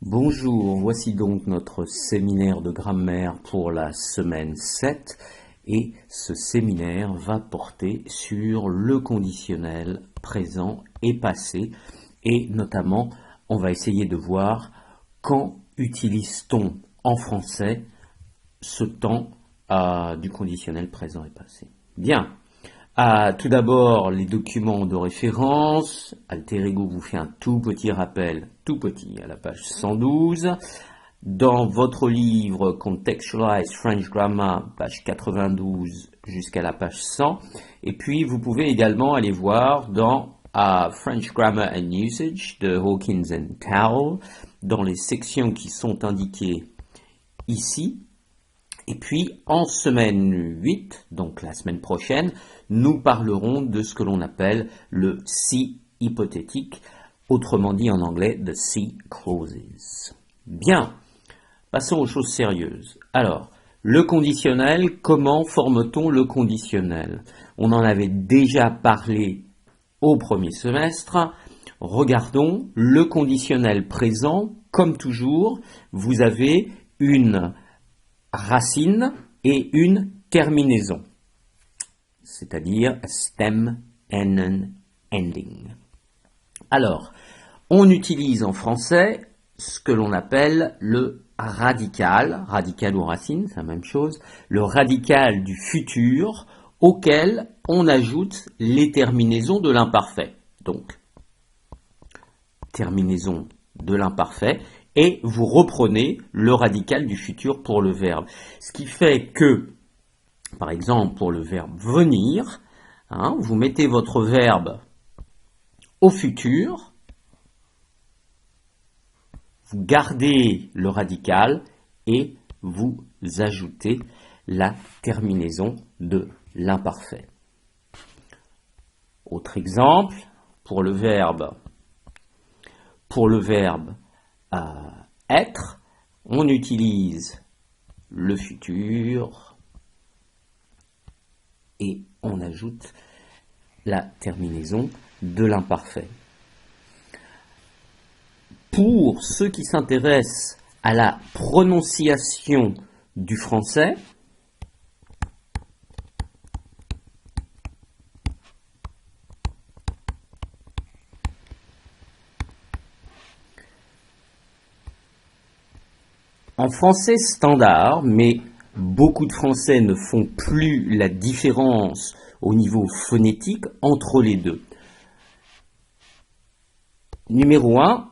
Bonjour, voici donc notre séminaire de grammaire pour la semaine 7 et ce séminaire va porter sur le conditionnel présent et passé et notamment on va essayer de voir quand utilise-t-on en français ce temps du conditionnel présent et passé. Bien. Tout d'abord, les documents de référence. Alter Ego vous fait un tout petit rappel, tout petit, à la page 112. Dans votre livre Contextualized French Grammar, page 92 jusqu'à la page 100. Et puis, vous pouvez également aller voir dans French Grammar and Usage de Hawkins and Carroll, dans les sections qui sont indiquées ici. Et puis, en semaine 8, donc la semaine prochaine, nous parlerons de ce que l'on appelle le si hypothétique, autrement dit en anglais, the si clauses. Bien, passons aux choses sérieuses. Alors, le conditionnel, comment forme-t-on le conditionnel? On en avait déjà parlé au premier semestre. Regardons le conditionnel présent, comme toujours, vous avez une racine et une terminaison, c'est-à-dire a stem and an ending. Alors, on utilise en français ce que l'on appelle le radical ou racine, c'est la même chose, le radical du futur auquel on ajoute les terminaisons de l'imparfait. Donc, terminaison de l'imparfait, et vous reprenez le radical du futur pour le verbe. Ce qui fait que, par exemple, pour le verbe venir, vous mettez votre verbe au futur, vous gardez le radical et vous ajoutez la terminaison de l'imparfait. Autre exemple, pour le verbe être, on utilise le futur et on ajoute la terminaison de l'imparfait. Pour ceux qui s'intéressent à la prononciation du français, en français standard, mais beaucoup de Français ne font plus la différence au niveau phonétique entre les deux. Numéro 1,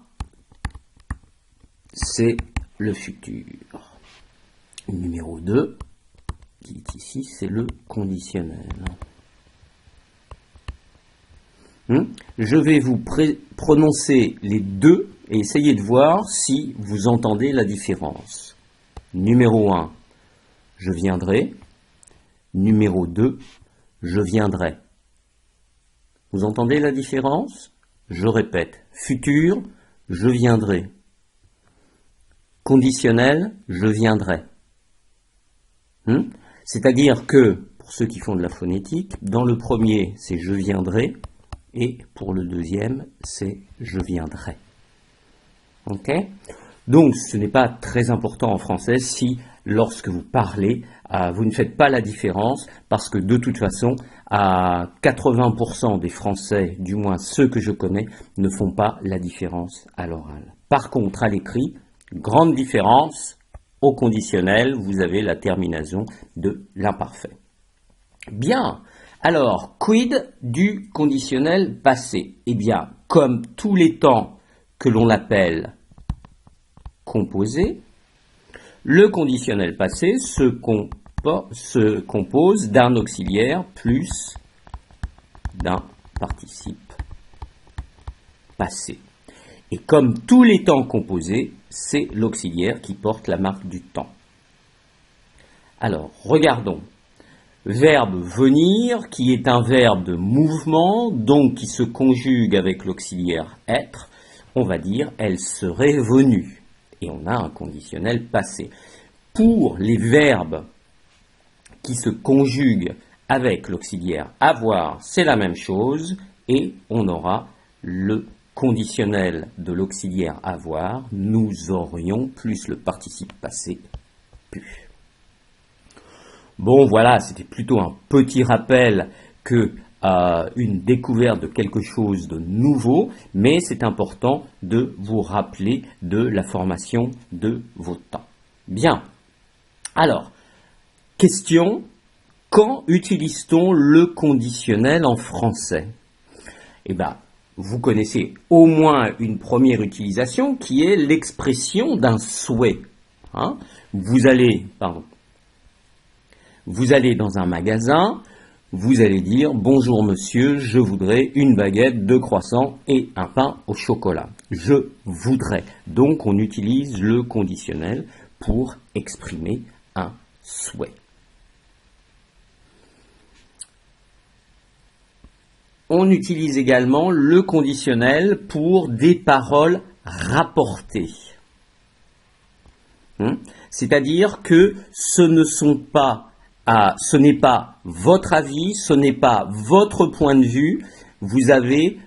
c'est le futur. Numéro 2, qui est ici, c'est le conditionnel. Je vais vous prononcer les deux et essayez de voir si vous entendez la différence. Numéro 1, je viendrai. Numéro 2, je viendrai. Vous entendez la différence? Je répète. Futur, je viendrai. Conditionnel, je viendrai. C'est-à-dire que, pour ceux qui font de la phonétique, dans le premier, c'est je viendrai. Et pour le deuxième, c'est je viendrai. Ok? Donc, ce n'est pas très important en français si, lorsque vous parlez, vous ne faites pas la différence, parce que de toute façon, 80% des Français, du moins ceux que je connais, ne font pas la différence à l'oral. Par contre, à l'écrit, grande différence, au conditionnel, vous avez la terminaison de l'imparfait. Bien. Alors, quid du conditionnel passé? Eh bien, comme tous les temps que l'on appelle composés, le conditionnel passé se compose d'un auxiliaire plus d'un participe passé. Et comme tous les temps composés, c'est l'auxiliaire qui porte la marque du temps. Alors, regardons. Verbe venir, qui est un verbe de mouvement, donc qui se conjugue avec l'auxiliaire être, on va dire elle serait venue. Et on a un conditionnel passé. Pour les verbes qui se conjuguent avec l'auxiliaire avoir, c'est la même chose, et on aura le conditionnel de l'auxiliaire avoir, nous aurions plus le participe passé pu. Bon, voilà, c'était plutôt un petit rappel que une découverte de quelque chose de nouveau, mais c'est important de vous rappeler de la formation de vos temps. Bien. Alors, question, quand utilise-t-on le conditionnel en français? Eh bien, vous connaissez au moins une première utilisation qui est l'expression d'un souhait. Hein? Vous allez dans un magasin, vous allez dire « Bonjour monsieur, je voudrais une baguette, 2 croissants et un pain au chocolat. » Je voudrais. Donc on utilise le conditionnel pour exprimer un souhait. On utilise également le conditionnel pour des paroles rapportées. C'est-à-dire que ce n'est pas votre avis, ce n'est pas votre point de vue, vous avez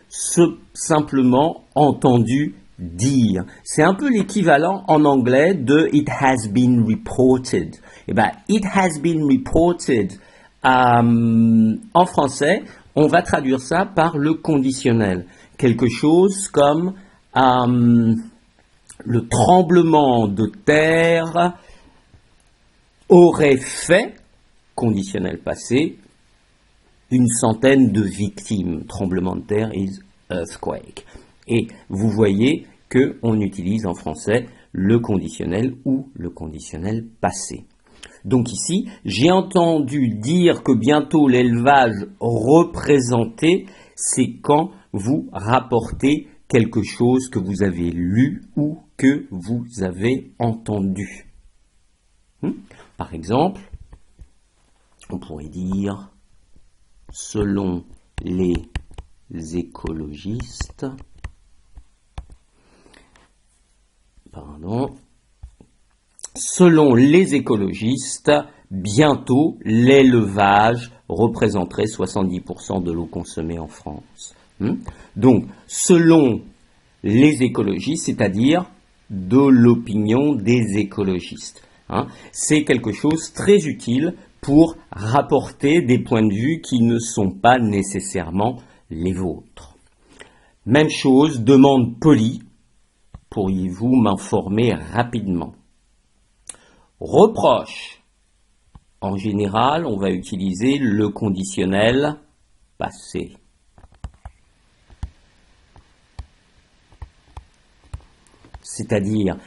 simplement entendu dire. C'est un peu l'équivalent en anglais de it has been reported. Eh bien, it has been reported en français, on va traduire ça par le conditionnel. Quelque chose comme le tremblement de terre aurait fait, conditionnel passé, une centaine de victimes. Tremblement de terre is earthquake. Et vous voyez qu'on utilise en français le conditionnel ou le conditionnel passé. Donc ici, j'ai entendu dire que bientôt l'élevage représenté, c'est quand vous rapportez quelque chose que vous avez lu ou que vous avez entendu. Par exemple, on pourrait dire, selon les écologistes, bientôt l'élevage représenterait 70% de l'eau consommée en France. Donc, selon les écologistes, c'est-à-dire de l'opinion des écologistes. C'est quelque chose de très utile pour rapporter des points de vue qui ne sont pas nécessairement les vôtres. Même chose, demande polie. Pourriez-vous m'informer rapidement? Reproche. En général, on va utiliser le conditionnel passé. C'est-à-dire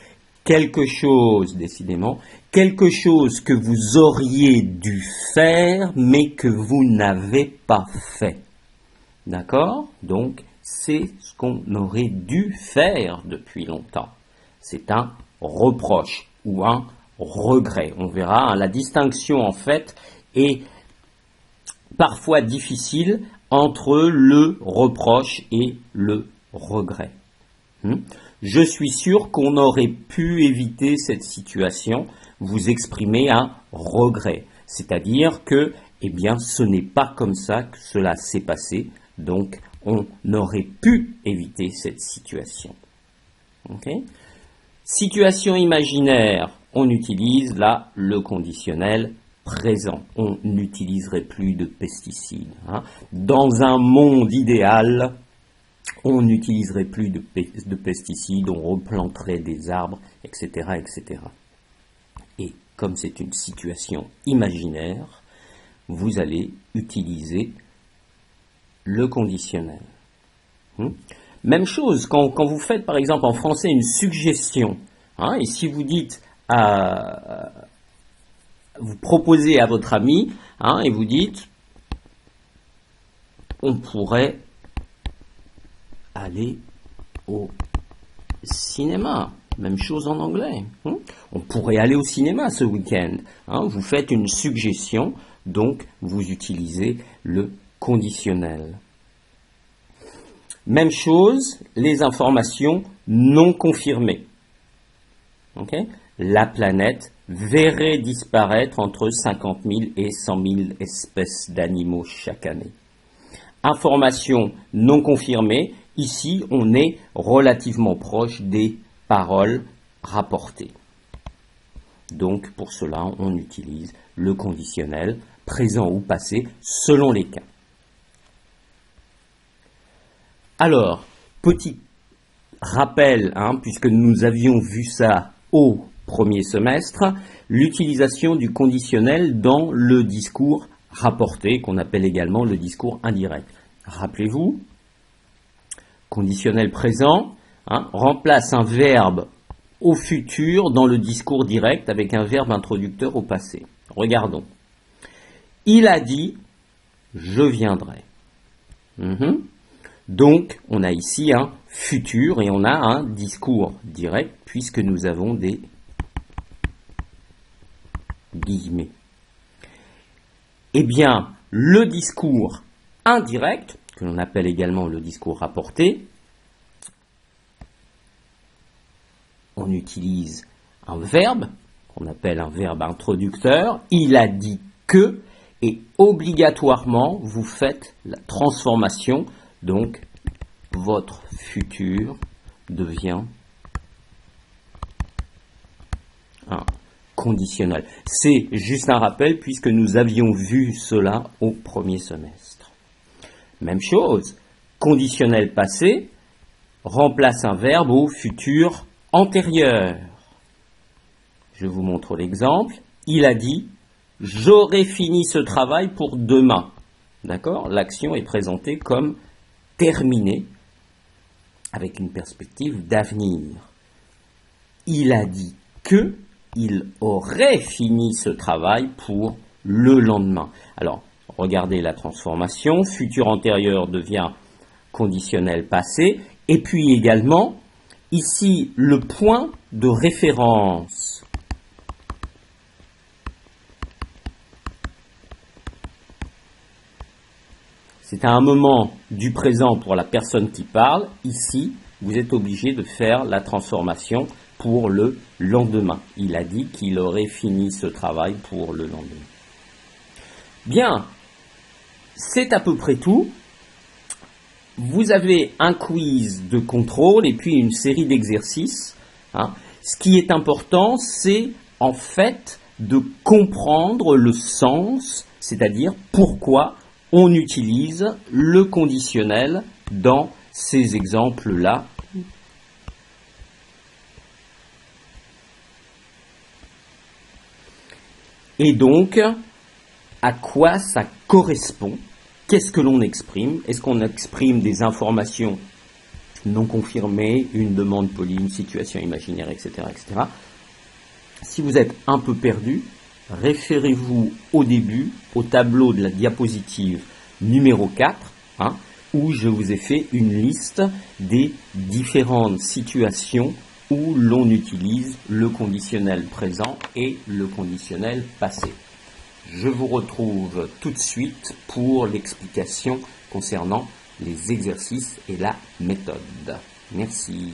quelque chose, décidément, quelque chose que vous auriez dû faire, mais que vous n'avez pas fait. D'accord? Donc, c'est ce qu'on aurait dû faire depuis longtemps. C'est un reproche ou un regret. On verra, la distinction, en fait, est parfois difficile entre le reproche et le regret. Je suis sûr qu'on aurait pu éviter cette situation. Vous exprimez un regret. C'est-à-dire que, eh bien, ce n'est pas comme ça que cela s'est passé. Donc, on aurait pu éviter cette situation. Okay? Situation imaginaire, on utilise là le conditionnel présent. On n'utiliserait plus de pesticides. Dans un monde idéal, on n'utiliserait plus de pesticides, on replanterait des arbres, etc., etc. Et comme c'est une situation imaginaire, vous allez utiliser le conditionnel. Même chose, quand vous faites par exemple en français une suggestion, et si vous dites, vous proposez à votre ami, et vous dites, on pourrait aller au cinéma. Même chose en anglais. On pourrait aller au cinéma ce week-end. Vous faites une suggestion, donc vous utilisez le conditionnel. Même chose, les informations non confirmées. La planète verrait disparaître entre 50 000 et 100 000 espèces d'animaux chaque année. Information non confirmée, Ici, on est relativement proche des paroles rapportées. Donc, pour cela, on utilise le conditionnel présent ou passé selon les cas. Alors, petit rappel, puisque nous avions vu ça au premier semestre, l'utilisation du conditionnel dans le discours rapporté, qu'on appelle également le discours indirect. Rappelez-vous, conditionnel présent remplace un verbe au futur dans le discours direct avec un verbe introducteur au passé. Regardons. Il a dit « je viendrai ». Donc, on a ici un futur et on a un discours direct puisque nous avons des guillemets. Eh bien, le discours indirect, que l'on appelle également le discours rapporté, on utilise un verbe, qu'on appelle un verbe introducteur, il a dit que, et obligatoirement, vous faites la transformation, donc votre futur devient un conditionnel. C'est juste un rappel puisque nous avions vu cela au premier semestre. Même chose, conditionnel passé remplace un verbe au futur antérieur. Je vous montre l'exemple. Il a dit « j'aurai fini ce travail pour demain ». D'accord ? L'action est présentée comme terminée avec une perspective d'avenir. Il a dit que il aurait fini ce travail pour le lendemain. Alors, regardez la transformation. Futur antérieur devient conditionnel passé. Et puis également, ici, le point de référence. C'est à un moment du présent pour la personne qui parle. Ici, vous êtes obligé de faire la transformation pour le lendemain. Il a dit qu'il aurait fini ce travail pour le lendemain. Bien, c'est à peu près tout. Vous avez un quiz de contrôle et puis une série d'exercices. Ce qui est important, c'est en fait de comprendre le sens, c'est-à-dire pourquoi on utilise le conditionnel dans ces exemples-là. Et donc, à quoi ça correspond? Qu'est-ce que l'on exprime? Est-ce qu'on exprime des informations non confirmées, une demande polie, une situation imaginaire, etc., etc. Si vous êtes un peu perdu, référez-vous au début au tableau de la diapositive numéro 4, où je vous ai fait une liste des différentes situations où l'on utilise le conditionnel présent et le conditionnel passé. Je vous retrouve tout de suite pour l'explication concernant les exercices et la méthode. Merci.